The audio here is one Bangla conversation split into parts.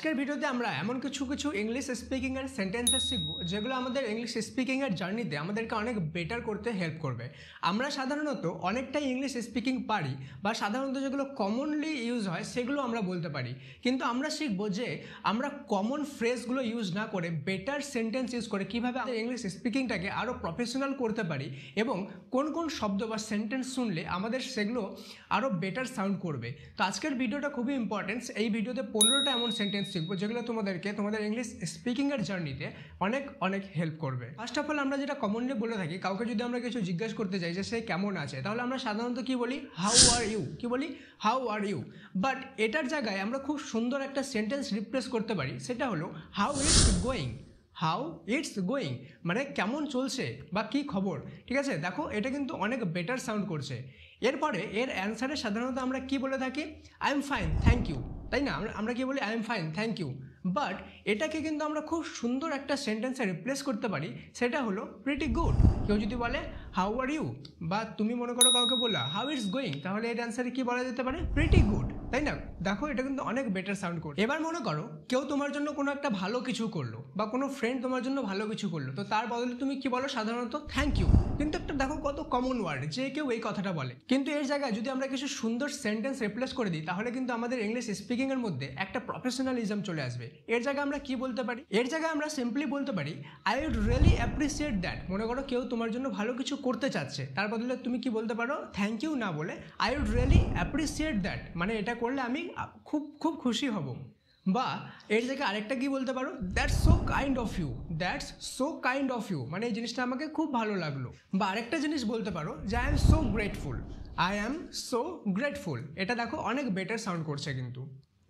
আজকের ভিডিওতে আমরা এমন কিছু কিছু ইংলিশ স্পিকিং এর সেন্টেন্সেস শিখব যেগুলো আমাদের ইংলিশ স্পিকিং এর জার্নিতে আমাদেরকে অনেক বেটার করতে হেল্প করবে। আমরা সাধারণত অনেকটাই ইংলিশ স্পিকিং পারি বা সাধারণত যেগুলো কমনলি ইউজ হয় সেগুলো আমরা বলতে পারি, কিন্তু আমরা শিখব যে আমরা কমন ফ্রেজগুলো ইউজ না করে বেটার সেন্টেন্স ইউজ করে কীভাবে আমাদের ইংলিশ স্পিকিংটাকে আরও প্রফেশনাল করতে পারি এবং কোন কোন শব্দ বা সেন্টেন্স শুনলে আমাদের সেগুলো আরও বেটার সাউন্ড করবে। তো আজকের ভিডিওটা খুবই ইম্পর্টেন্ট। এই ভিডিওতে 15টা এমন সেন্টেন্স শিখবো যেগুলো তোমাদেরকে তোমাদের ইংলিশ স্পিকিংয়ের জার্নিতে অনেক অনেক হেল্প করবে। ফার্স্ট অফ অল আমরা যেটা কমনলি বলে থাকি, কাউকে যদি আমরা কিছু জিজ্ঞেস করতে চাই যে সে কেমন আছে, তাহলে আমরা সাধারণত কি বলি? How are you. কি বলি? How are you. বাট এটার জায়গায় আমরা খুব সুন্দর একটা সেন্টেন্স রিপ্লেস করতে পারি, সেটা হলো how it's going. How it's going মানে কেমন চলছে বা কী খবর। ঠিক আছে, দেখো এটা কিন্তু অনেক বেটার সাউন্ড করছে। এরপরে এর অ্যান্সারে সাধারণত আমরা কি বলে থাকি? I am fine thank you, তাই না? আমরা কি বলি? I am fine thank you. But এটাকে কিন্তু আমরা খুব সুন্দর একটা সেন্টেন্সে রিপ্লেস করতে পারি, সেটা হলো প্রিটি গুড। কেউ যদি বলে হাউ আর ইউ, বা তুমি মনে করো কাউকে বললা হাউ ইটস গোয়িং, তাহলে এর অ্যান্সারে কি বলা যেতে পারে? প্রিটি গুড, তাই না? দেখো এটা কিন্তু অনেক বেটার সাউন্ড করে। এবার মনে করো কেউ তোমার জন্য কোনো একটা ভালো কিছু করলো বা কোনো ফ্রেন্ড তোমার জন্য ভালো কিছু করলো, তো তার বদলে তুমি কি বলো? সাধারণত থ্যাংক ইউ। কিন্তু একটা দেখো কত কমন ওয়ার্ড, যে কেউ এই কথাটা বলে, কিন্তু এর জায়গায় যদি আমরা কিছু সুন্দর সেন্টেন্স রিপ্লেস করে দিই তাহলে কিন্তু আমাদের ইংলিশ স্পিকিং এর মধ্যে একটা প্রফেশনালিজম চলে আসবে। এর জায়গায় আমরা কি বলতে পারি? এর জায়গায় আমরা সিম্পলি বলতে পারি I would really appreciate that. মনে করো কেউ তোমার জন্য ভালো কিছু করতে চাচ্ছে, তার বদলে তুমি কি বলতে পারো? থ্যাংক ইউ না বলে I would really appreciate that, মানে এটা করলে আমি খুব খুব খুশি হব। বা এর জায়গায় আরেকটা কি বলতে পারো? That's so kind of you. That's so kind of you মানে এই জিনিসটা আমাকে খুব ভালো লাগলো। বা আরেকটা জিনিস বলতে পারো যে I am so grateful. I am so grateful. এটা দেখো অনেক বেটার সাউন্ড করছে কিন্তু।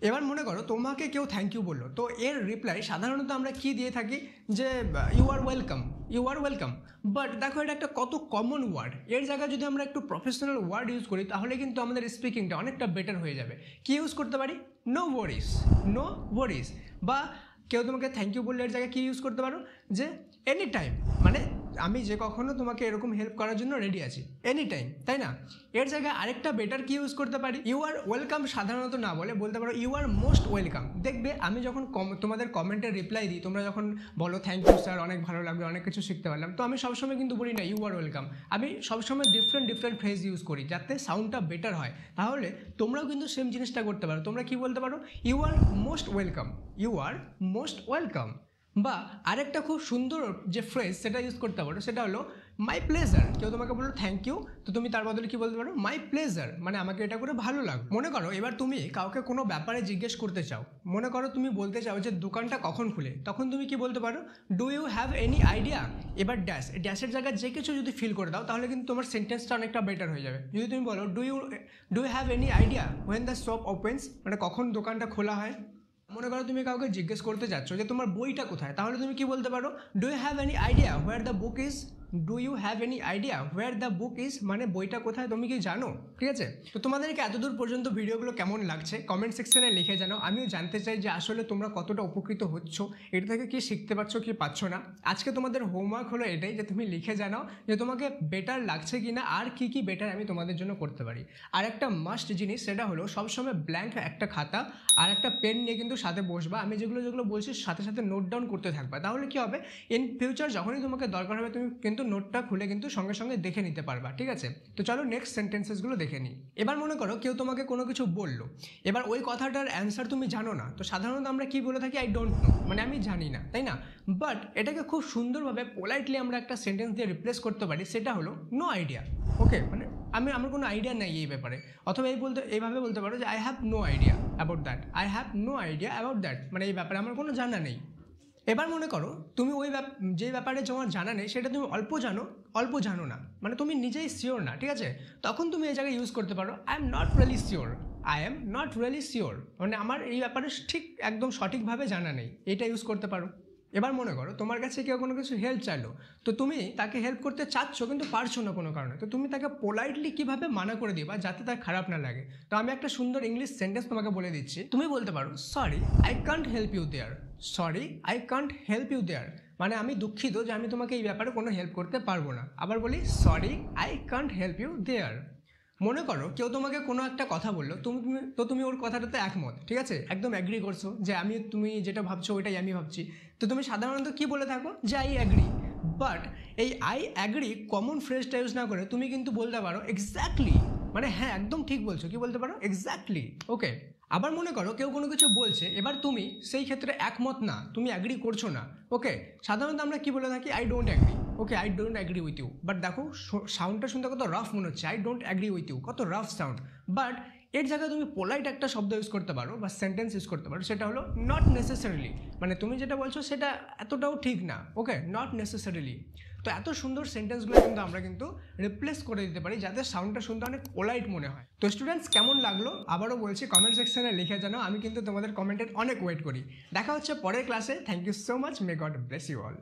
এবার মনে করো তোমাকে কেউ থ্যাংক ইউ বললো, তো এর রিপ্লাই সাধারণত আমরা কি দিয়ে থাকি? যে you are welcome, you are welcome. But দেখো এটা একটা কত কমন ওয়ার্ড, এর জায়গায় যদি আমরা একটু প্রফেশনাল ওয়ার্ড ইউজ করি তাহলে কিন্তু আমাদের স্পিকিংটা অনেকটা বেটার হয়ে যাবে। কি ইউজ করতে পারি? নো ওয়ারিস, নো ওয়ারিস। বা কেউ তোমাকে থ্যাংক ইউ বললে এর জায়গায় কী ইউজ করতে পারো? যে এনি টাইম, মানে আমি যে কখনো তোমাকে এরকম হেল্প করার জন্য রেডি আছি, এনি টাইম, তাই না? এর জায়গায় আরেকটা বেটার কি ইউজ করতে পারি? ইউ আর ওয়েলকাম সাধারণত না বলে বলতে পারো ইউ আর মোস্ট ওয়েলকাম। দেখবে আমি যখন তোমাদের কমেন্টের রিপ্লাই দিই, তোমরা যখন বলো থ্যাংক ইউ স্যার, অনেক ভালো লাগলো, অনেক কিছু শিখতে পারলাম, তো আমি সবসময় কিন্তু বলি না ইউ আর ওয়েলকাম। আমি সবসময় ডিফারেন্ট ফ্রেজ ইউজ করি যাতে সাউন্ডটা বেটার হয়। তাহলে তোমরাও কিন্তু সেম জিনিসটা করতে পারো। তোমরা কি বলতে পারো? You are most welcome, you are most welcome. বা আরেকটা খুব সুন্দর যে ফ্রেজ সেটা ইউজ করতে পারো, সেটা হলো মাই প্লেজার। কেউ তোমাকে বললো থ্যাংক ইউ, তো তুমি তার বদলে কি বলতে পারো? মাই প্লেজার মানে আমাকে এটা করে ভালো লাগে। মনে করো এবার তুমি কাউকে কোনো ব্যাপারে জিজ্ঞেস করতে চাও, মনে করো তুমি বলতে চাও যে দোকানটা কখন খুলে, তখন তুমি কি বলতে পারো? Do you have any idea. এবার ড্যাশের জায়গায় যে কিছু যদি ফিল করে দাও তাহলে কিন্তু তোমার সেন্টেন্সটা অনেকটা বেটার হয়ে যাবে। যদি তুমি বলো do you have any idea when the shop opens, মানে কখন দোকানটা খোলা হয়। মনে করো তুমি কাউকে জিজ্ঞেস করতে যাচ্ছ যে তোমার বইটা কোথায়, তাহলে তুমি কি বলতে পারো? Do you have any idea where the book is. Do you have any idea where the book is মানে বইটা কোথায় তুমি কি জানো? ঠিক আছে, তো তোমাদেরকে এতদূর পর্যন্ত ভিডিওগুলো কেমন লাগছে কমেন্ট সেকশনে লিখে জানাও। আমিও জানতে চাই যে আসলে তোমরা কতটা উপকৃত হচ্ছ, এটা থেকে কি শিখতে পারছো কি পাচ্ছ না। আজকে তোমাদের হোমওয়ার্ক হলো এটাই যে তুমি লিখে জানাও যে তোমাকে বেটার লাগছে কি না, আর কি কি বেটার আমি তোমাদের জন্য করতে পারি। আর একটা মাস্ট জিনিস সেটা হলো সবসময় ব্ল্যাঙ্ক একটা খাতা আর একটা পেন নিয়ে কিন্তু সাথে বসবা। আমি যেগুলো বলছি সাথে সাথে নোট ডাউন করতে থাকবা, তাহলে কি হবে ইন ফিউচার যখনই তোমাকে দরকার হবে তুমি কিন্তু নোটটা খুলে কিন্তু সঙ্গে সঙ্গে দেখে নিতে পারবা। ঠিক আছে, তো চলো নেক্সট সেন্টেন্সেসগুলো দেখে নিই। এবার মনে করো কেউ তোমাকে কোনো কিছু বললো, এবার ওই কথাটার অ্যান্সার তুমি জানো না, তো সাধারণত আমরা কি বলে থাকি? আই ডোন্ট নো মানে আমি জানি না, তাই না? বাট এটাকে খুব সুন্দরভাবে পোলাইটলি আমরা একটা সেন্টেন্স দিয়ে রিপ্লেস করতে পারি, সেটা হলো নো আইডিয়া। ওকে, মানে আমার কোনো আইডিয়া নেই এই ব্যাপারে। অথবা এইভাবে বলতে পারো যে I have no idea about that. I have no idea about that মানে এই ব্যাপারে আমার কোনো জানা নেই। এবার মনে করো তুমি যে ব্যাপারে তোমার জানা নেই সেটা তুমি অল্প জানো না, মানে তুমি নিজেই শিওর না, ঠিক আছে? তখন তুমি এই জায়গায় ইউজ করতে পারো I am not really sure. I am not really sure মানে আমার এই ব্যাপারে ঠিক একদম সঠিকভাবে জানা নেই, এটা ইউজ করতে পারো। এবার মনে করো তোমার কাছে কেউ কোনো কিছু হেল্প চাইলো, তো তুমি তাকে হেল্প করতে চাচ্ছ কিন্তু পারছো না কোনো কারণে, তো তুমি তাকে পোলাইটলি কীভাবে মানা করে দিবা যাতে তার খারাপ না লাগে। তো আমি একটা সুন্দর ইংলিশ সেন্টেন্স তোমাকে বলে দিচ্ছি, তুমি বলতে পারো sorry I can't help you there. Sorry I can't help you there মানে আমি দুঃখিত যে আমি তোমাকে এই ব্যাপারে কোনো হেল্প করতে পারবো না। আবার বলি sorry I can't help you there. মনে করো কেউ তোমাকে কোনো একটা কথা বললো, তুমি ওর কথাটাতে একমত, ঠিক আছে, একদম অ্যাগ্রি করছো যে তুমি যেটা ভাবছো ওইটাই আমি ভাবছি। তো তুমি সাধারণত কি বলে থাকো যে আই অ্যাগ্রি। বাট এই আই অ্যাগ্রি কমন ফ্রেজটা ইউজ না করে তুমি কিন্তু বলতে পারো এক্স্যাক্টলি, মানে হ্যাঁ একদম ঠিক বলছো, কি বলতে পারো এক্স্যাক্টলি। ওকে, আবার মনে করো কেউ কোনো কিছু বলছে, এবার তুমি সেই ক্ষেত্রে একমত না, তুমি অ্যাগ্রি করছো না। ওকে, সাধারণত আমরা কি বলে থাকি, I don't agree. Okay, I don't agree with you. But দেখো সাউন্ডটা শুনতে কত রাফ মনে হচ্ছে, I don't agree with you, কত রাফ সাউন্ড। বাট এর জায়গায় তুমি পোলাইট একটা শব্দ ইউজ করতে পারো বা সেন্টেন্স ইউজ করতে পারো, সেটা হলো নট নেসেসারিলি। মানে তুমি যেটা বলছো সেটা এতটাও ঠিক না। ওকে, নট নেসেসারিলি। তো এত সুন্দর সেন্টেন্সগুলো কিন্তু আমরা কিন্তু রিপ্লেস করে দিতে পারি যাতে সাউন্ডটা শুনতে অনেক পোলাইট মনে হয়। তো স্টুডেন্টস, কেমন লাগলো আবারও বলছি কমেন্ট সেকশনে লিখে জানাও, আমি কিন্তু তোমাদের কমেন্টের অনেক ওয়েট করি। দেখা হচ্ছে পরের ক্লাসে। Thank you so much, may God bless you all.